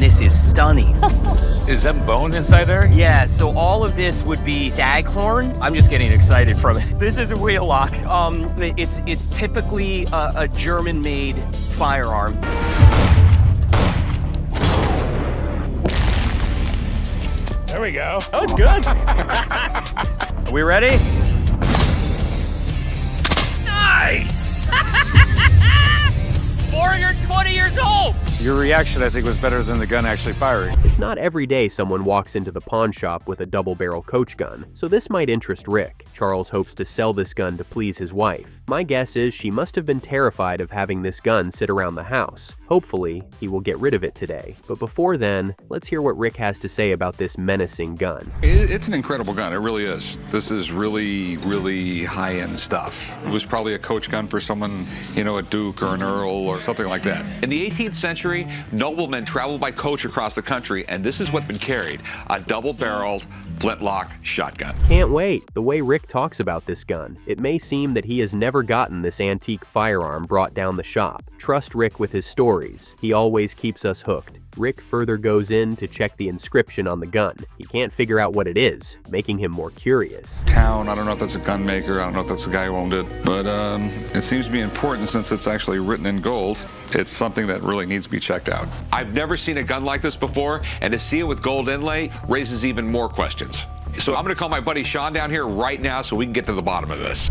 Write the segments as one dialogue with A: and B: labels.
A: and this is stunning.
B: Is that bone inside there?
A: Yeah, so all of this would be staghorn. I'm just getting excited from it. This is a wheel lock. It's typically a German-made firearm.
B: There we go.
A: That was good. Are we ready? Nice! 420 years old!
B: Your reaction, I think, was better than the gun actually firing.
C: It's not every day someone walks into the pawn shop with a double-barrel Coach gun, so this might interest Rick. Charles hopes to sell this gun to please his wife. My guess is she must have been terrified of having this gun sit around the house. Hopefully, he will get rid of it today. But before then, let's hear what Rick has to say about this menacing gun.
D: It's an incredible gun, it really is. This is really, really high-end stuff. It was probably a Coach gun for someone, you know, a Duke or an Earl or something like that.
E: In the 18th century, noblemen traveled by coach across the country, and this is what's been carried, a double-barreled flintlock shotgun.
C: Can't wait. The way Rick talks about this gun, it may seem that he has never gotten this antique firearm brought down the shop. Trust Rick with his stories. He always keeps us hooked. Rick further goes in to check the inscription on the gun. He can't figure out what it is, making him more curious.
D: Town, I don't know if that's a gun maker, I don't know if that's the guy who owned it, but it seems to be important since it's actually written in gold. It's something that really needs to be checked out.
E: I've never seen a gun like this before, and to see it with gold inlay raises even more questions. So I'm gonna call my buddy Sean down here right now so we can get to the bottom of this.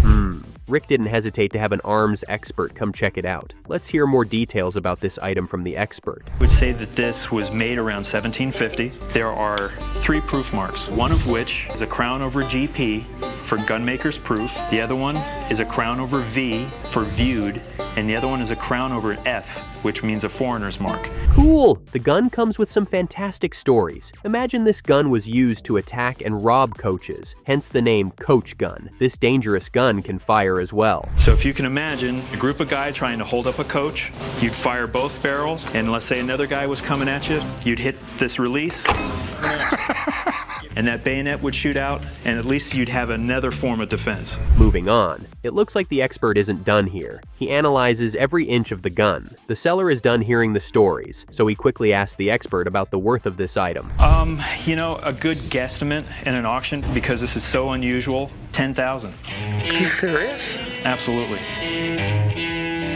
C: Rick didn't hesitate to have an arms expert come check it out. Let's hear more details about this item from the expert.
F: I would say that this was made around 1750. There are 3 proof marks, one of which is a crown over GP for gunmaker's proof. The other one is a crown over V for viewed, and the other one is a crown over F, which means a foreigner's mark.
C: Cool! The gun comes with some fantastic stories. Imagine this gun was used to attack and rob coaches, hence the name Coach gun. This dangerous gun can fire as well.
F: So if you can imagine a group of guys trying to hold up a coach, you'd fire both barrels, and let's say another guy was coming at you, you'd hit this release, and that bayonet would shoot out, and at least you'd have another form of defense.
C: Moving on. It looks like the expert isn't done here. He analyzes every inch of the gun. The seller is done hearing the stories, so he quickly asks the expert about the worth of this item.
F: You know, a good guesstimate in an auction, because this is so unusual, $10,000.
G: Are you serious?
F: Absolutely.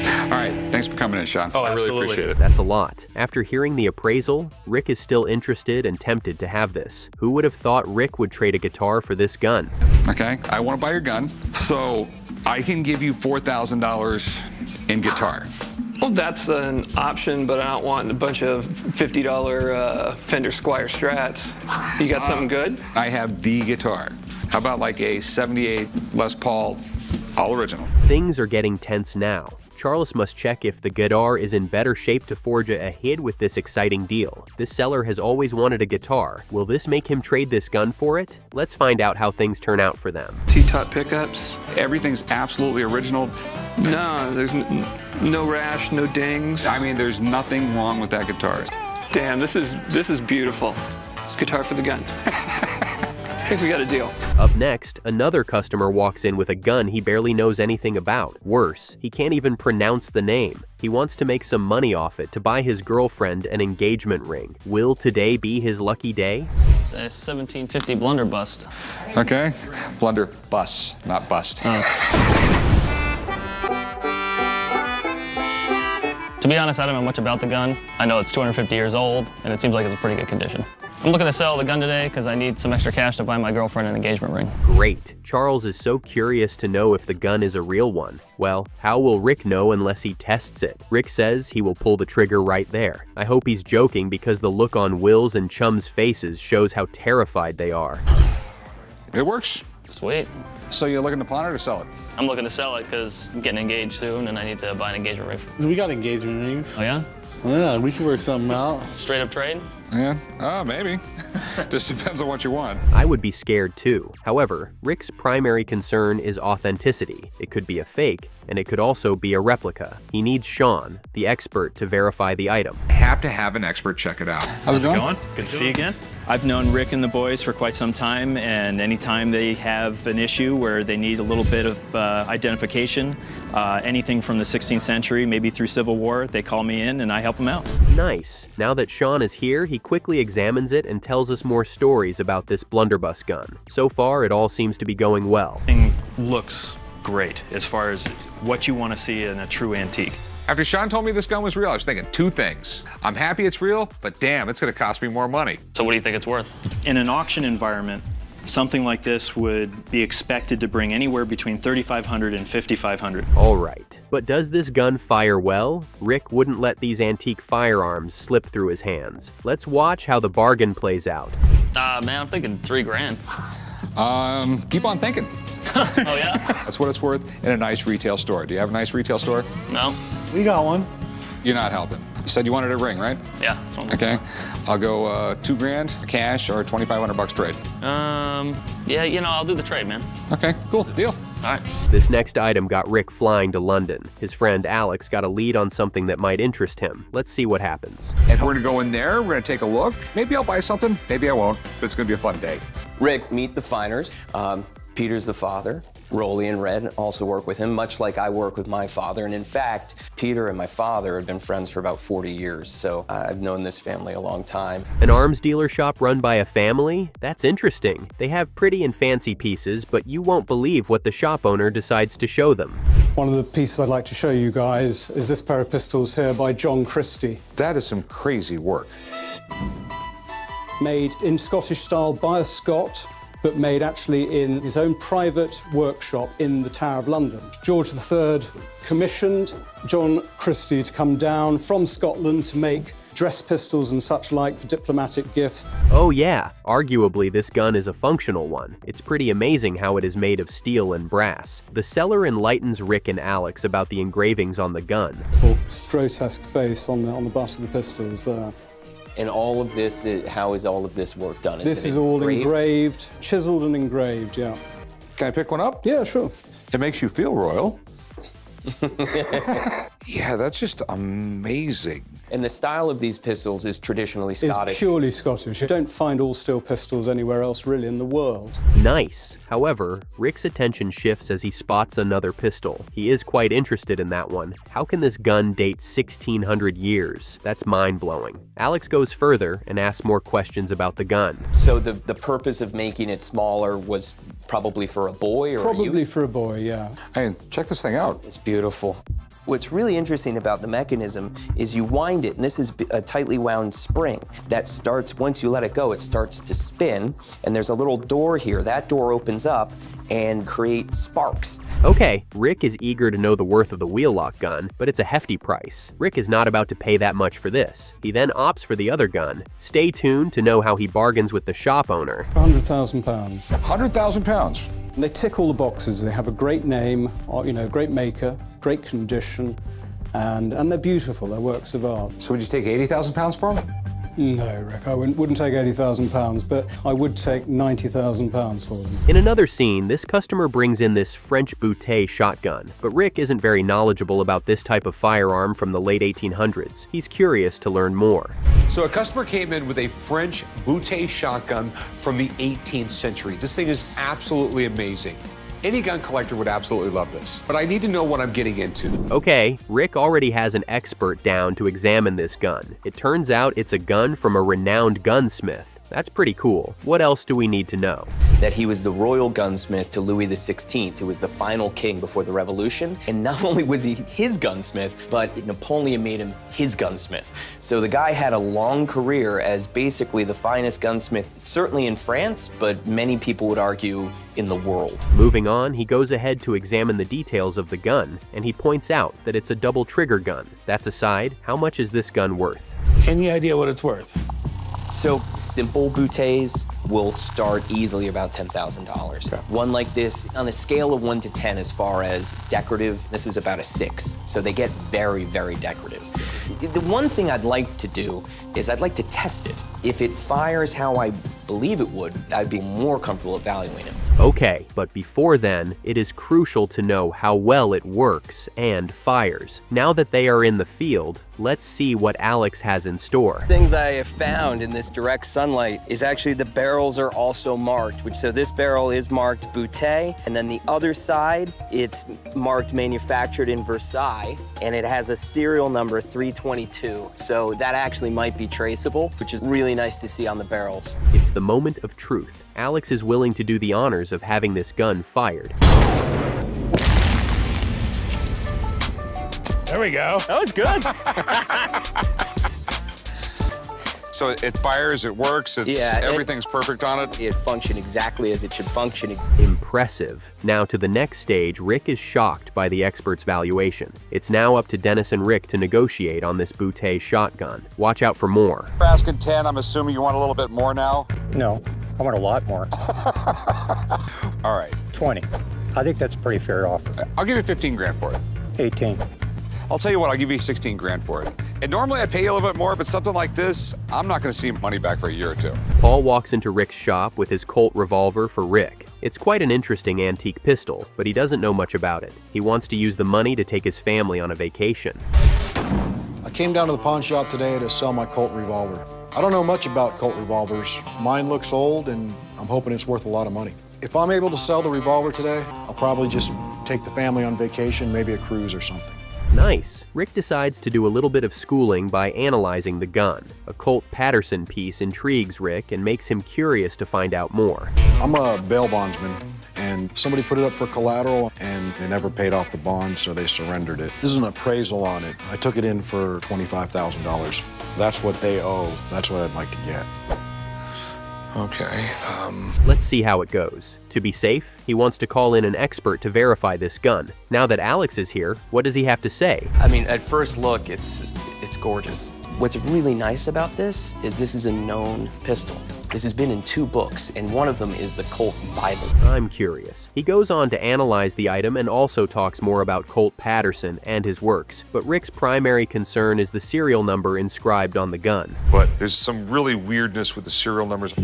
D: All right, thanks for coming in, Sean.
F: Oh,
D: I really
F: absolutely.
D: appreciate it.
C: That's a lot. After hearing the appraisal, Rick is still interested and tempted to have this. Who would have thought Rick would trade a guitar for this gun?
D: Okay, I want to buy your gun, so I can give you $4,000 in guitar.
G: Well, that's an option, but I don't want a bunch of $50 Fender Squier Strats. You got something good?
D: I have the guitar. How about like a 78 Les Paul, all original?
C: Things are getting tense now. Charles must check if the guitar is in better shape to forge ahead with this exciting deal. This seller has always wanted a guitar. Will this make him trade this gun for it? Let's find out how things turn out for them.
G: T-top pickups?
D: Everything's absolutely original.
G: No, there's no rash, no dings.
D: I mean, there's nothing wrong with that guitar.
G: Damn, this is beautiful. It's guitar for the gun. I think we got a deal.
C: Up next, another customer walks in with a gun he barely knows anything about. Worse, he can't even pronounce the name. He wants to make some money off it to buy his girlfriend an engagement ring. Will today be his lucky day?
H: It's a 1750 blunderbuss.
D: Okay, blunderbuss, not bust.
H: To be honest, I don't know much about the gun. I know it's 250 years old, and it seems like it's in pretty good condition. I'm looking to sell the gun today because I need some extra cash to buy my girlfriend an engagement ring.
C: Great. Charles is so curious to know if the gun is a real one. Well, how will Rick know unless he tests it? Rick says he will pull the trigger right there. I hope he's joking because the look on Will's and Chum's faces shows how terrified they are.
D: It works.
H: Sweet.
D: So you're looking to pawn it or sell it?
H: I'm looking to sell it because I'm getting engaged soon and I need to buy an engagement ring.
I: We got engagement rings.
H: Oh yeah?
I: Yeah, we can work something out.
H: Straight up trade?
D: Yeah, maybe. Just depends on what you want.
C: I would be scared too. However, Rick's primary concern is authenticity. It could be a fake, and it could also be a replica. He needs Sean, the expert, to verify the item.
E: Have to have an expert check it out.
F: How's it going? Good to see you again. I've known Rick and the boys for quite some time, and anytime they have an issue where they need a little bit of identification, anything from the 16th century, maybe through Civil War, they call me in and I help them out.
C: Nice. Now that Sean is here, he quickly examines it and tells us more stories about this blunderbuss gun. So far, it all seems to be going well.
F: Thing looks great as far as what you want to see in a true antique.
E: After Sean told me this gun was real, I was thinking two things. I'm happy it's real, but damn, it's gonna cost me more money.
H: So what do you think it's worth?
F: In an auction environment, something like this would be expected to bring anywhere between $3,500 and $5,500.
C: All right. But does this gun fire well? Rick wouldn't let these antique firearms slip through his hands. Let's watch how the bargain plays out.
H: Man, I'm thinking $3,000.
D: Keep on thinking.
H: Oh yeah?
D: That's what it's worth in a nice retail store. Do you have a nice retail store?
H: No?
I: We got one.
D: You're not helping. You said you wanted a ring, right?
H: Yeah, that's one.
D: Okay. I'll go $2,000 cash or $2,500 trade.
H: Yeah, I'll do the trade, man.
D: Okay, cool, deal.
H: All right.
C: This next item got Rick flying to London. His friend Alex got a lead on something that might interest him. Let's see what happens.
E: And we're gonna go in there, we're gonna take a look. Maybe I'll buy something, maybe I won't, but it's gonna be a fun day.
A: Rick, meet the Finers. Peter's the father. Rolly and Red also work with him, much like I work with my father. And in fact, Peter and my father have been friends for about 40 years, so I've known this family a long time.
C: An arms dealer shop run by a family? That's interesting. They have pretty and fancy pieces, but you won't believe what the shop owner decides to show them.
I: One of the pieces I'd like to show you guys is this pair of pistols here by John Christie.
D: That is some crazy work.
I: Made in Scottish style by a Scot, but made actually in his own private workshop in the Tower of London. George III commissioned John Christie to come down from Scotland to make dress pistols and such like for diplomatic gifts.
C: Oh yeah, arguably this gun is a functional one. It's pretty amazing how it is made of steel and brass. The seller enlightens Rick and Alex about the engravings on the gun.
I: Sort of grotesque face on the butt of the pistols there.
A: And all of this, how is all of this work done?
I: This is all engraved, chiseled and engraved, yeah.
D: Can I pick one up?
I: Yeah, sure.
D: It makes you feel royal. Yeah, that's just amazing.
A: And the style of these pistols is traditionally Scottish.
I: It's purely Scottish. You don't find all steel pistols anywhere else really in the world.
C: Nice. However, Rick's attention shifts as he spots another pistol. He is quite interested in that one. How can this gun date 1,600 years? That's mind-blowing. Alex goes further and asks more questions about the gun.
A: So the purpose of making it smaller was probably for a boy or
I: Probably
A: a youth?
I: for a boy, yeah.
D: Hey, check this thing out.
A: It's beautiful. What's really interesting about the mechanism is you wind it, and this is a tightly wound spring that starts, once you let it go, it starts to spin, and there's a little door here. That door opens up and creates sparks.
C: Okay, Rick is eager to know the worth of the wheel lock gun, but it's a hefty price. Rick is not about to pay that much for this. He then opts for the other gun. Stay tuned to know how he bargains with the shop owner.
I: £100,000.
D: 100,000 pounds.
I: They tick all the boxes. They have a great name, great maker, great condition, and they're beautiful. They're works of art.
D: So would you take 80,000 pounds for them?
I: No, Rick, I wouldn't take £80,000, but I would take £90,000 for them.
C: In another scene, this customer brings in this French Boutet shotgun, but Rick isn't very knowledgeable about this type of firearm from the late 1800s. He's curious to learn more.
J: So a customer came in with a French Boutet shotgun from the 18th century. This thing is absolutely amazing. Any gun collector would absolutely love this, but I need to know what I'm getting into.
C: Okay, Rick already has an expert down to examine this gun. It turns out it's a gun from a renowned gunsmith. That's pretty cool. What else do we need to know?
A: That he was the royal gunsmith to Louis XVI, who was the final king before the Revolution. And not only was he his gunsmith, but Napoleon made him his gunsmith. So the guy had a long career as basically the finest gunsmith, certainly in France, but many people would argue in the world.
C: Moving on, he goes ahead to examine the details of the gun, and he points out that it's a double trigger gun. That's aside, how much is this gun worth?
B: Any idea what it's worth?
A: So simple Boutets will start easily about $10,000. One like this, on a scale of 1 to 10 as far as decorative, this is about a 6. So they get very, very decorative. The one thing I'd like to do is I'd like to test it. If it fires how I believe it would, I'd be more comfortable evaluating it.
C: Okay, but before then, it is crucial to know how well it works and fires. Now that they are in the field, let's see what Alex has in store.
A: Things I have found in this direct sunlight is actually the barrels are also marked. So this barrel is marked Bouteille, and then the other side, it's marked manufactured in Versailles, and it has a serial number 322. So that actually might be traceable, which is really nice to see on the barrels.
C: It's the moment of truth. Alex is willing to do the honors of having this gun fired.
B: There we go.
H: That was good.
D: So it fires, it works, everything's perfect on it.
A: It functioned exactly as it should function.
C: Impressive. Now to the next stage, Rick is shocked by the expert's valuation. It's now up to Dennis and Rick to negotiate on this Bouteille shotgun. Watch out for more.
D: We're asking 10, I'm assuming you want a little bit more now?
K: No, I want a lot more.
D: All right.
K: 20. I think that's a pretty fair offer.
D: I'll give you 15 grand for it.
K: 18.
D: I'll tell you what, I'll give you 16 grand for it. And normally I'd pay you a little bit more, but something like this, I'm not gonna see money back for a year or two.
C: Paul walks into Rick's shop with his Colt revolver for Rick. It's quite an interesting antique pistol, but he doesn't know much about it. He wants to use the money to take his family on a vacation.
L: I came down to the pawn shop today to sell my Colt revolver. I don't know much about Colt revolvers. Mine looks old, and I'm hoping it's worth a lot of money. If I'm able to sell the revolver today, I'll probably just take the family on vacation, maybe a cruise or something.
C: Nice. Rick decides to do a little bit of schooling by analyzing the gun. A Colt Patterson piece intrigues Rick and makes him curious to find out more.
L: I'm a bail bondsman, and somebody put it up for collateral, and they never paid off the bond, so they surrendered it. There's an appraisal on it. I took it in for $25,000. That's what they owe. That's what I'd like to get.
D: Okay,
C: Let's see how it goes. To be safe, he wants to call in an expert to verify this gun. Now that Alex is here, what does he have to say?
A: I mean, at first look, it's gorgeous. What's really nice about this is a known pistol. This has been in 2 books, and one of them is the Colt Bible.
C: I'm curious. He goes on to analyze the item and also talks more about Colt Patterson and his works, but Rick's primary concern is the serial number inscribed on the gun.
D: but there's some really weirdness with the serial numbers.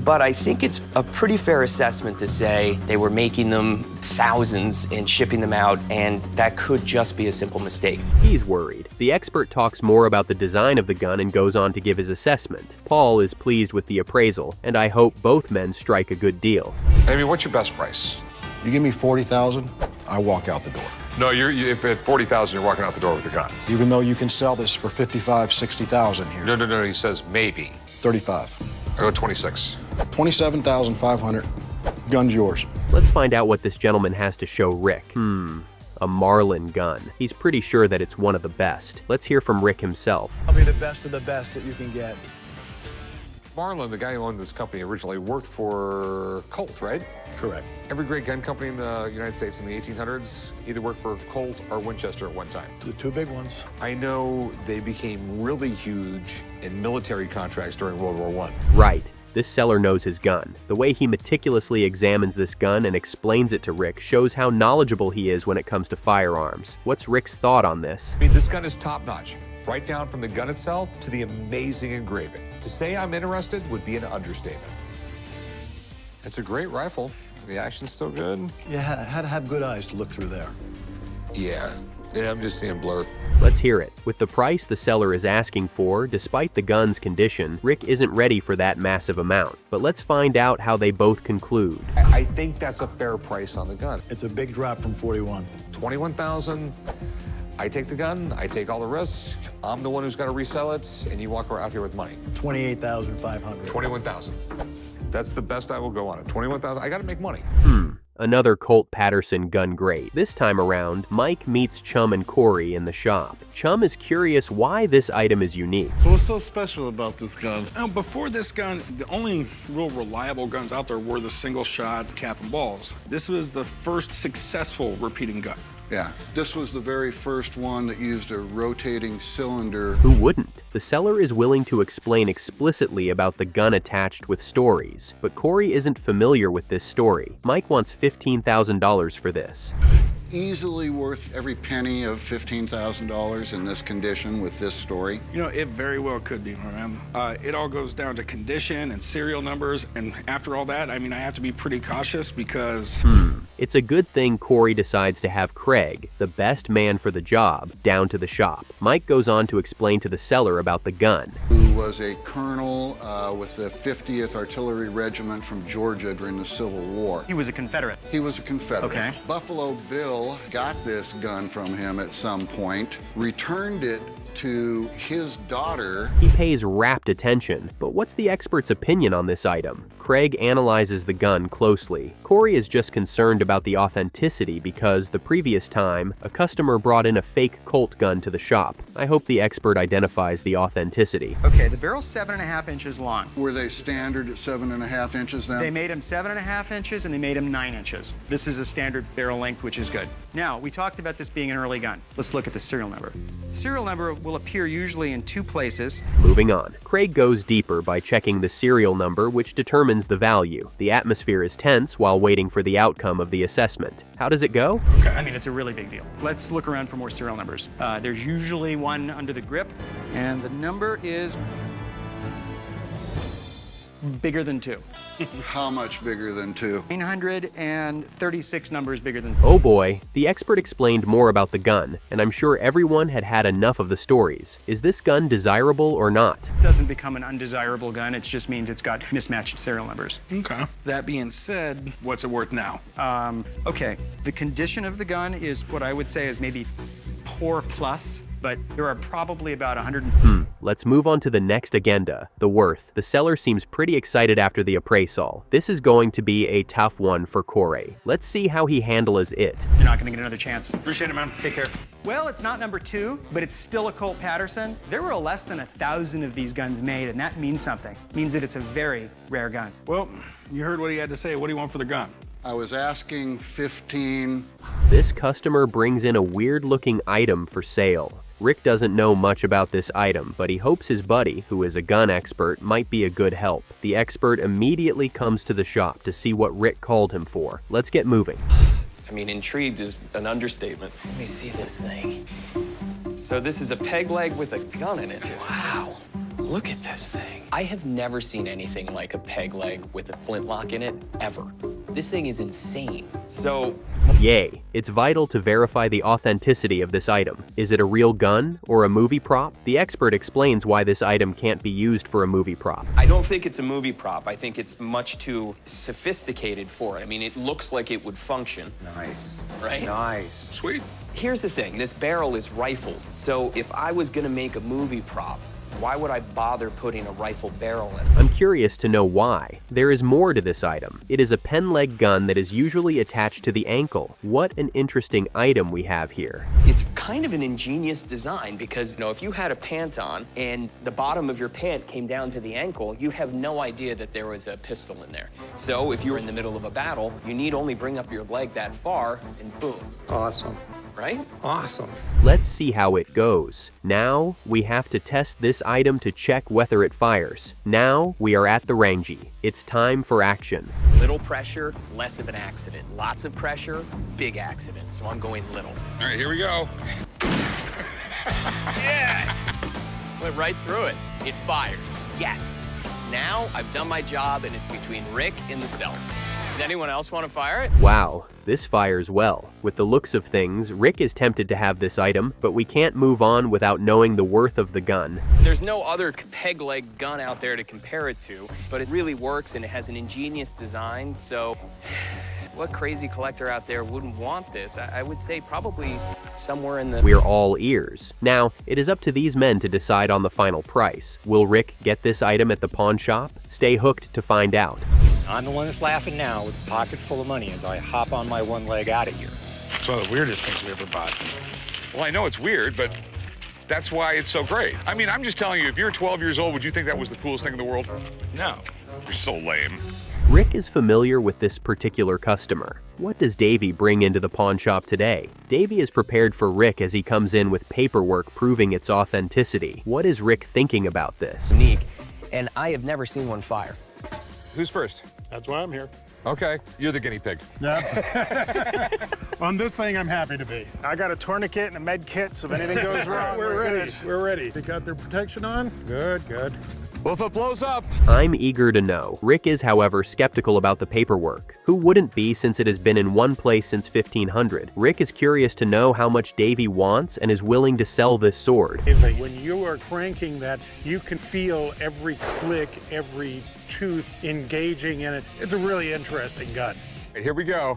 A: But I think it's a pretty fair assessment to say they were making them thousands and shipping them out, and that could just be a simple mistake.
C: He's worried. The expert talks more about the design of the gun and goes on to give his assessment. Paul is pleased with the appraisal, and I hope both men strike a good deal.
D: I mean, what's your best price?
L: You give me $40,000, I walk out the door.
D: No, if at 40,000, you're walking out the door with the gun.
L: Even though you can sell this for 55, 60,000 here.
D: No, he says maybe.
L: 35.
D: I go 26.
L: 27,500. Gun's yours.
C: Let's find out what this gentleman has to show Rick. A Marlin gun. He's pretty sure that it's one of the best. Let's hear from Rick himself.
M: I'll be the best of the best that you can get.
D: Marlin, the guy who owned this company, originally worked for Colt, right?
M: Correct.
D: Every great gun company in the United States in the 1800s either worked for Colt or Winchester at one time.
M: The 2 big ones.
D: I know they became really huge in military contracts during World War I.
C: Right. This seller knows his gun. The way he meticulously examines this gun and explains it to Rick shows how knowledgeable he is when it comes to firearms. What's Rick's thought on this?
D: I mean, this gun is top-notch, right down from the gun itself to the amazing engraving. To say I'm interested would be an understatement. It's a great rifle. The action's still good.
M: You had to have good eyes to look through there.
D: Yeah, I'm just seeing blur.
C: Let's hear it. With the price the seller is asking for, despite the gun's condition, Rick isn't ready for that massive amount. But let's find out how they both conclude.
D: I think that's a fair price on the gun.
M: It's a big drop from 41.
D: 21,000. I take the gun, I take all the risk. I'm the one who's got to resell it, and you walk out here with money.
M: 28,500.
D: 21,000. That's the best I will go on it. 21,000. I got to make money.
C: Another Colt Patterson gun great. This time around, Mike meets Chum and Corey in the shop. Chum is curious why this item is unique.
N: So what's so special about this gun? Before this gun, the only real reliable guns out there were the single shot cap and balls. This was the first successful repeating gun.
L: Yeah, this was the very first one that used a rotating cylinder.
C: Who wouldn't? The seller is willing to explain explicitly about the gun attached with stories, but Corey isn't familiar with this story. Mike wants $15,000 for this.
O: easily worth every penny of $15,000 in this condition with this story?
N: You know, it very well could be, my man. It all goes down to condition and serial numbers, and after all that, I mean, I have to be pretty cautious because...
C: It's a good thing Corey decides to have Craig, the best man for the job, down to the shop. Mike goes on to explain to the seller about the gun.
O: Who was a colonel with the 50th Artillery Regiment from Georgia during the Civil War.
P: He was a Confederate.
O: He was a Confederate.
P: Okay.
O: Buffalo Bill got this gun from him at some point, returned it to his daughter.
C: He pays rapt attention, but what's the expert's opinion on this item? Craig analyzes the gun closely. Corey is just concerned about the authenticity because the previous time, a customer brought in a fake Colt gun to the shop. I hope the expert identifies the authenticity.
P: Okay, the barrel's 7.5 inches long.
O: Were they standard at 7.5 inches now?
P: They made them 7.5 inches and they made them 9 inches. This is a standard barrel length, which is good. Now, we talked about this being an early gun. Let's look at the serial number. The serial number will appear usually in 2 places.
C: Moving on. Craig goes deeper by checking the serial number, which determines the value. The atmosphere is tense while waiting for the outcome of the assessment. How does it go?
P: Okay. I mean, it's a really big deal. Let's look around for more serial numbers. There's usually one under the grip, and the number is bigger than 2.
O: How much bigger than 2?
P: 936 numbers bigger than...
C: Oh boy, the expert explained more about the gun, and I'm sure everyone had had enough of the stories. Is this gun desirable or not?
P: It doesn't become an undesirable gun, it just means it's got mismatched serial numbers.
N: Okay. That being said, what's it worth now?
P: Okay, the condition of the gun is what I would say is maybe poor plus, but there are probably about 100...
C: Let's move on to the next agenda, the worth. The seller seems pretty excited after the appraisal. This is going to be a tough one for Corey. Let's see how he handles it.
P: You're not gonna get another chance.
N: Appreciate it, man.
P: Take care. Well, it's not number 2, but it's still a Colt Patterson. There were less than 1,000 of these guns made, and that means something. It means that it's a very rare gun.
N: Well, you heard what he had to say. What do you want for the gun?
O: I was asking 15.
C: This customer brings in a weird-looking item for sale. Rick doesn't know much about this item, but he hopes his buddy, who is a gun expert, might be a good help. The expert immediately comes to the shop to see what Rick called him for. Let's get moving.
A: I mean, intrigued is an understatement. Let me see this thing. So this is a peg leg with a gun in it. Wow. Look at this thing. I have never seen anything like a peg leg with a flintlock in it, ever. This thing is insane. So...
C: Yay. It's vital to verify the authenticity of this item. Is it a real gun or a movie prop? The expert explains why this item can't be used for a movie prop.
A: I don't think it's a movie prop. I think it's much too sophisticated for it. I mean, it looks like it would function.
Q: Nice.
A: Right?
Q: Nice.
N: Sweet.
A: Here's the thing. This barrel is rifled. So if I was gonna make a movie prop, why would I bother putting a rifle barrel in?
C: I'm curious to know why. There is more to this item. It is a pen leg gun that is usually attached to the ankle. What an interesting item we have here.
A: It's kind of an ingenious design because, you know, if you had a pant on and the bottom of your pant came down to the ankle, you'd have no idea that there was a pistol in there. So if you're in the middle of a battle, you need only bring up your leg that far and boom.
Q: Awesome.
A: Right?
Q: Awesome.
C: Let's see how it goes. Now, we have to test this item to check whether it fires. Now, we are at the range. It's time for action.
A: Little pressure, less of an accident. Lots of pressure, big accident. So I'm going little.
B: All right, here we go.
A: Yes! Went right through it. It fires. Yes. Now I've done my job and it's between Rick and the seller. Does anyone else want to fire it?
C: Wow, this fires well. With the looks of things, Rick is tempted to have this item, but we can't move on without knowing the worth of the gun.
A: There's no other peg leg gun out there to compare it to, but it really works and it has an ingenious design, so what crazy collector out there wouldn't want this? I would say probably somewhere in the...
C: We're all ears. Now, it is up to these men to decide on the final price. Will Rick get this item at the pawn shop? Stay hooked to find out.
K: I'm the one that's laughing now with a pocket full of money as I hop on my one leg out of here.
B: It's one of the weirdest things we ever bought. Well, I know it's weird, but that's why it's so great. I mean, I'm just telling you, if you're 12 years old, would you think that was the coolest thing in the world? No. You're so lame.
C: Rick is familiar with this particular customer. What does Davey bring into the pawn shop today? Davey is prepared for Rick as he comes in with paperwork proving its authenticity. What is Rick thinking about this?
A: Unique, and I have never seen one fire.
B: Who's first?
K: That's why I'm here.
D: Okay, you're the guinea pig.
Q: On this thing, I'm happy to be. I got a tourniquet and a med kit, so if anything goes wrong, we're ready. We're ready. They got their protection on? Good, good.
D: Well, if it blows up.
C: I'm eager to know. Rick is, however, skeptical about the paperwork. Who wouldn't be, since it has been in one place since 1500? Rick is curious to know how much Davy wants and is willing to sell this sword.
Q: When you are cranking that, you can feel every click, every tooth engaging in it. It's a really interesting gun.
D: Here we go.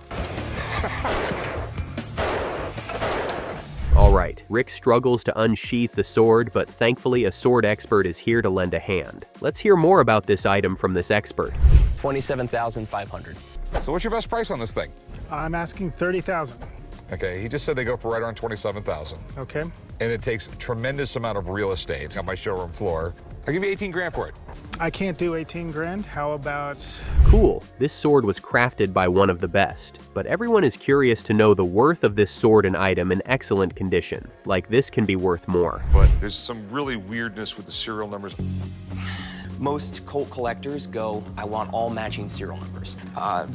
C: All right, Rick struggles to unsheath the sword, but thankfully a sword expert is here to lend a hand. Let's hear more about this item from this expert.
A: $27,500.
D: So what's your best price on this thing?
Q: I'm asking $30,000.
D: Okay, he just said they go for right around $27,000.
Q: Okay.
D: And it takes a tremendous amount of real estate on my showroom floor. I'll give you 18 grand for it.
Q: I can't do 18 grand. How about...
C: Cool, this sword was crafted by one of the best, but everyone is curious to know the worth of this sword and item in excellent condition. Like, this can be worth more.
D: But there's some really weirdness with the serial numbers.
A: Most Colt collectors go, I want all matching serial numbers.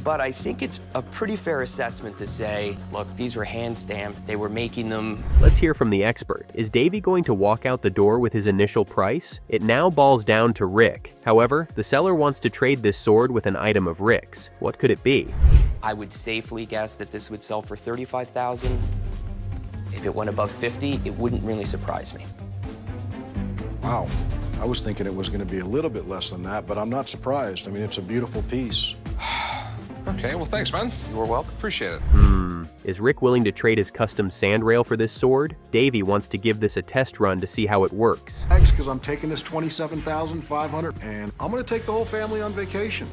A: But I think it's a pretty fair assessment to say, look, these were hand stamped, they were making them.
C: Let's hear from the expert. Is Davy going to walk out the door with his initial price? It now balls down to Rick. However, the seller wants to trade this sword with an item of Rick's. What could it be?
A: I would safely guess that this would sell for $35,000. If it went above 50, it wouldn't really surprise me.
L: Wow. I was thinking it was going to be a little bit less than that, but I'm not surprised. I mean, it's a beautiful piece.
D: Okay, well, thanks, man.
A: You're welcome.
D: Appreciate it.
C: Is Rick willing to trade his custom sand rail for this sword? Davy wants to give this a test run to see how it works.
L: Thanks, because I'm taking this $27,500, and I'm going to take the whole family on vacation.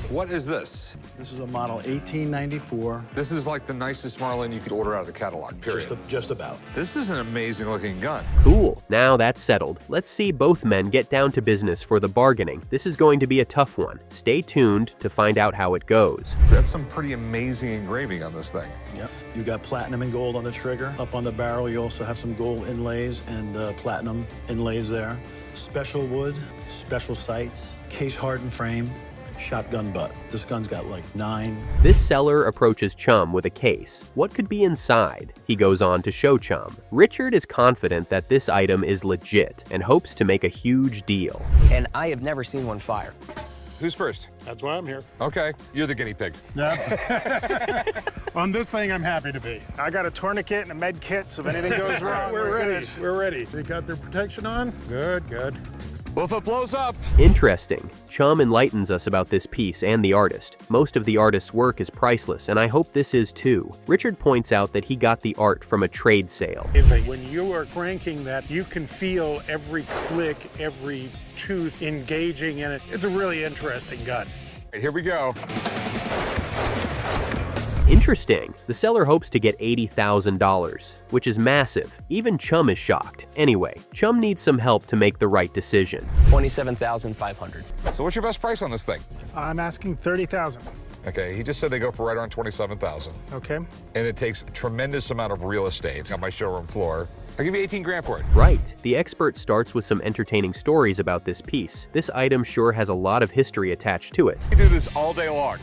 D: What is this?
M: This is a model 1894.
D: This is like the nicest Marlin you could order out of the catalog, period.
M: Just about.
D: This is an amazing looking gun.
C: Cool, now that's settled. Let's see both men get down to business for the bargaining. This is going to be a tough one. Stay tuned to find out how it goes.
D: That's some pretty amazing engraving on this thing.
M: Yep. You got platinum and gold on the trigger. Up on the barrel, you also have some gold inlays and platinum inlays there. Special wood, special sights, case hardened frame. Shotgun butt. This gun's got like 9.
C: This seller approaches Chum with a case. What could be inside? He goes on to show Chum. Richard is confident that this item is legit and hopes to make a huge deal.
A: And I have never seen one fire.
D: Who's first?
Q: That's why I'm here.
D: Okay, you're the guinea pig.
Q: On this thing, I'm happy to be. I got a tourniquet and a med kit, so if anything goes wrong, we're ready. We're ready. They got their protection on? Good, good.
D: Well, if it blows up.
C: Interesting. Chum enlightens us about this piece and the artist. Most of the artist's work is priceless, and I hope this is too. Richard points out that he got the art from a trade sale.
Q: When you are cranking that, you can feel every click, every tooth engaging in it. It's a really interesting gun.
D: Here we go.
C: Interesting. The seller hopes to get $80,000, which is massive. Even Chum is shocked. Anyway, Chum needs some help to make the right decision.
A: $27,500.
D: So what's your best price on this thing?
Q: I'm asking $30,000.
D: Okay, he just said they go for right around $27,000.
Q: Okay.
D: And it takes a tremendous amount of real estate on my showroom floor. I'll give you 18 grand for it.
C: Right. The expert starts with some entertaining stories about this piece. This item sure has a lot of history attached to it.
D: We do this all day long.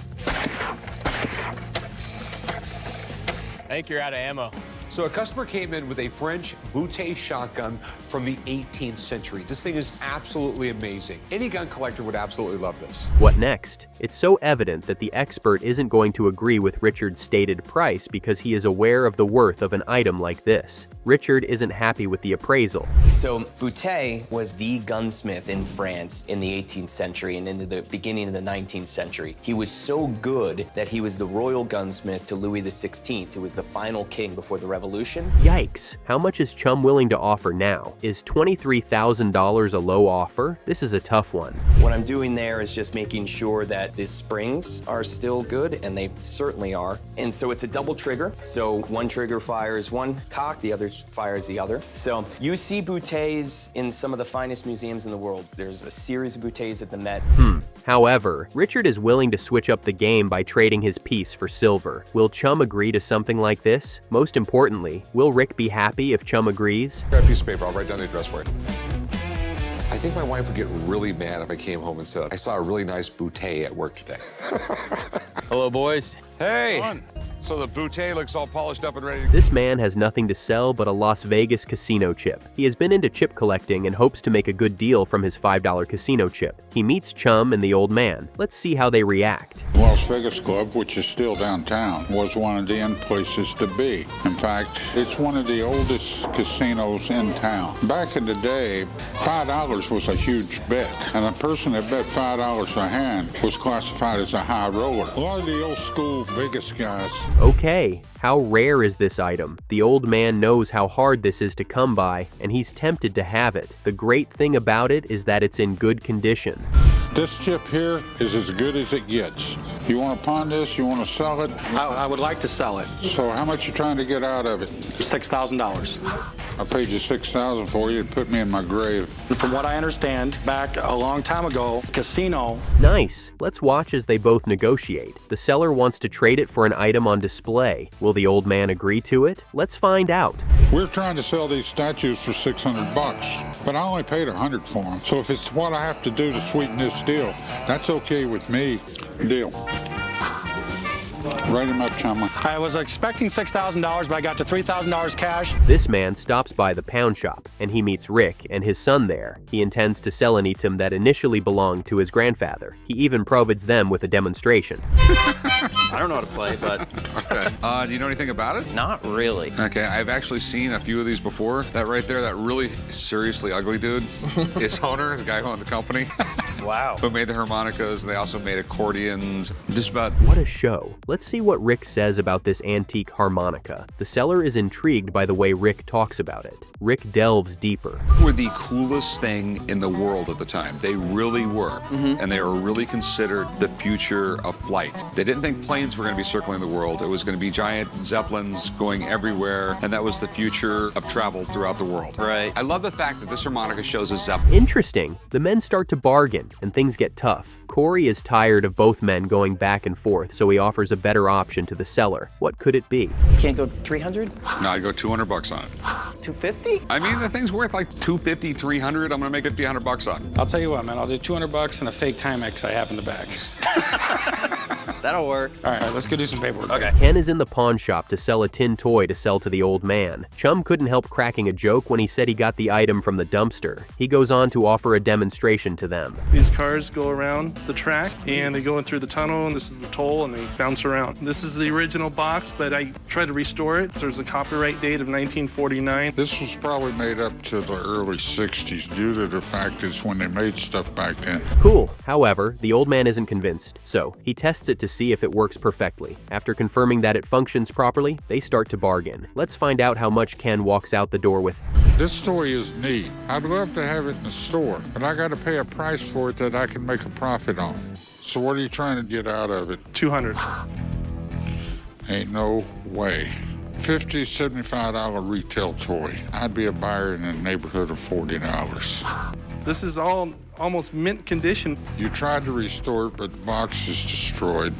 R: I think you're out of ammo.
J: So a customer came in with a French Boutte shotgun from the 18th century. This thing is absolutely amazing. Any gun collector would absolutely love this.
C: What next? It's so evident that the expert isn't going to agree with Richard's stated price because he is aware of the worth of an item like this. Richard isn't happy with the appraisal.
A: So Boutte was the gunsmith in France in the 18th century and into the beginning of the 19th century. He was so good that he was the royal gunsmith to Louis XVI, who was the final king before the Revolution.
C: Yikes. How much is Chum willing to offer now? Is $23,000 a low offer? This is a tough one.
A: What I'm doing there is just making sure that the springs are still good, and they certainly are. And so it's a double trigger. So one trigger fires one cock, the other fires the other. So you see Bouttes in some of the finest museums in the world. There's a series of Bouttes at the Met.
C: However, Richard is willing to switch up the game by trading his piece for silver. Will Chum agree to something like this? Most importantly, will Rick be happy if Chum agrees?
D: Grab a piece of paper, I'll write down the address for you. I think my wife would get really mad if I came home and said, I saw a really nice bouquet at work today.
R: Hello, boys.
B: Hey. So the bouquet looks all polished up and ready.
C: This man has nothing to sell but a Las Vegas casino chip. He has been into chip collecting and hopes to make a good deal from his $5 casino chip. He meets Chum and the old man. Let's see how they react.
S: Las Vegas Club, which is still downtown, was one of the end places to be. In fact, it's one of the oldest casinos in town. Back in the day, $5 was a huge bet, and a person that bet $5 a hand was classified as a high roller. A lot of the old school Vegas guys.
C: Okay, how rare is this item? The old man knows how hard this is to come by, and he's tempted to have it. The great thing about it is that it's in good condition.
S: This chip here is as good as it gets. You want to pawn this? You want to sell it?
M: I would like to sell it.
S: So how much you trying to get out of it?
M: $6,000.
S: I paid you $6,000 for you. It put me in my grave.
M: From what I understand, back a long time ago, casino.
C: Nice. Let's watch as they both negotiate. The seller wants to trade it for an item on display. Will the old man agree to it? Let's find out.
S: We're trying to sell these statues for $600, but I only paid $100 for them. So if it's what I have to do to sweeten this deal, that's okay with me. Deal. Write him up, Chumley.
M: I was expecting $6,000, but I got to $3,000 cash.
C: This man stops by the pound shop, and he meets Rick and his son there. He intends to sell an item that initially belonged to his grandfather. He even provides them with a demonstration.
R: I don't know how to play, but...
B: Okay. Do you know anything about it?
R: Not really.
B: Okay, I've actually seen a few of these before. That right there, that really seriously ugly dude, his owner, the guy who owned the company.
R: Wow.
B: Who made the harmonicas, and they also made accordions. Just about...
C: What a show. Let's see what Rick says about this antique harmonica. The seller is intrigued by the way Rick talks about it. Rick delves deeper.
B: Were the coolest thing in the world at the time. They really were. And they were really considered the future of flight. They didn't think planes were going to be circling the world. It was going to be giant zeppelins going everywhere, and that was the future of travel throughout the world.
R: Right.
B: I love the fact that this harmonica shows a zeppelin.
C: Interesting. The men start to bargain, and things get tough. Corey is tired of both men going back and forth, so he offers a better option to the seller. What could it be?
A: Can't go 300?
B: No, I'd go $200 on it.
A: 250?
B: I mean, the thing's worth like $250, $300. I'm gonna make it $100 on.
N: I'll tell you what, man. I'll do $200 and a fake Timex I have in the back.
R: That'll work.
N: All right, let's go do some paperwork.
R: Okay.
C: Ken is in the pawn shop to sell a tin toy to sell to the old man. Chum couldn't help cracking a joke when he said he got the item from the dumpster. He goes on to offer a demonstration to them.
T: These cars go around the track and they go in through the tunnel, and this is the toll, and they bounce around. This is the original box, but I tried to restore it. There's a copyright date of 1949.
S: This was probably made up to the early 60s due to the fact it's when they made stuff back then.
C: Cool. However, the old man isn't convinced, so he tests it to see if it works perfectly. After confirming that it functions properly, they start to bargain. Let's find out how much Ken walks out the door with.
S: This toy is neat. I'd love to have it in the store, but I got to pay a price for it that I can make a profit on. So what are you trying to get out of it?
T: 200.
S: Ain't no way. $50, $75 retail toy. I'd be a buyer in the neighborhood of $40.
T: This is all almost mint condition.
S: You tried to restore it, but the box is destroyed.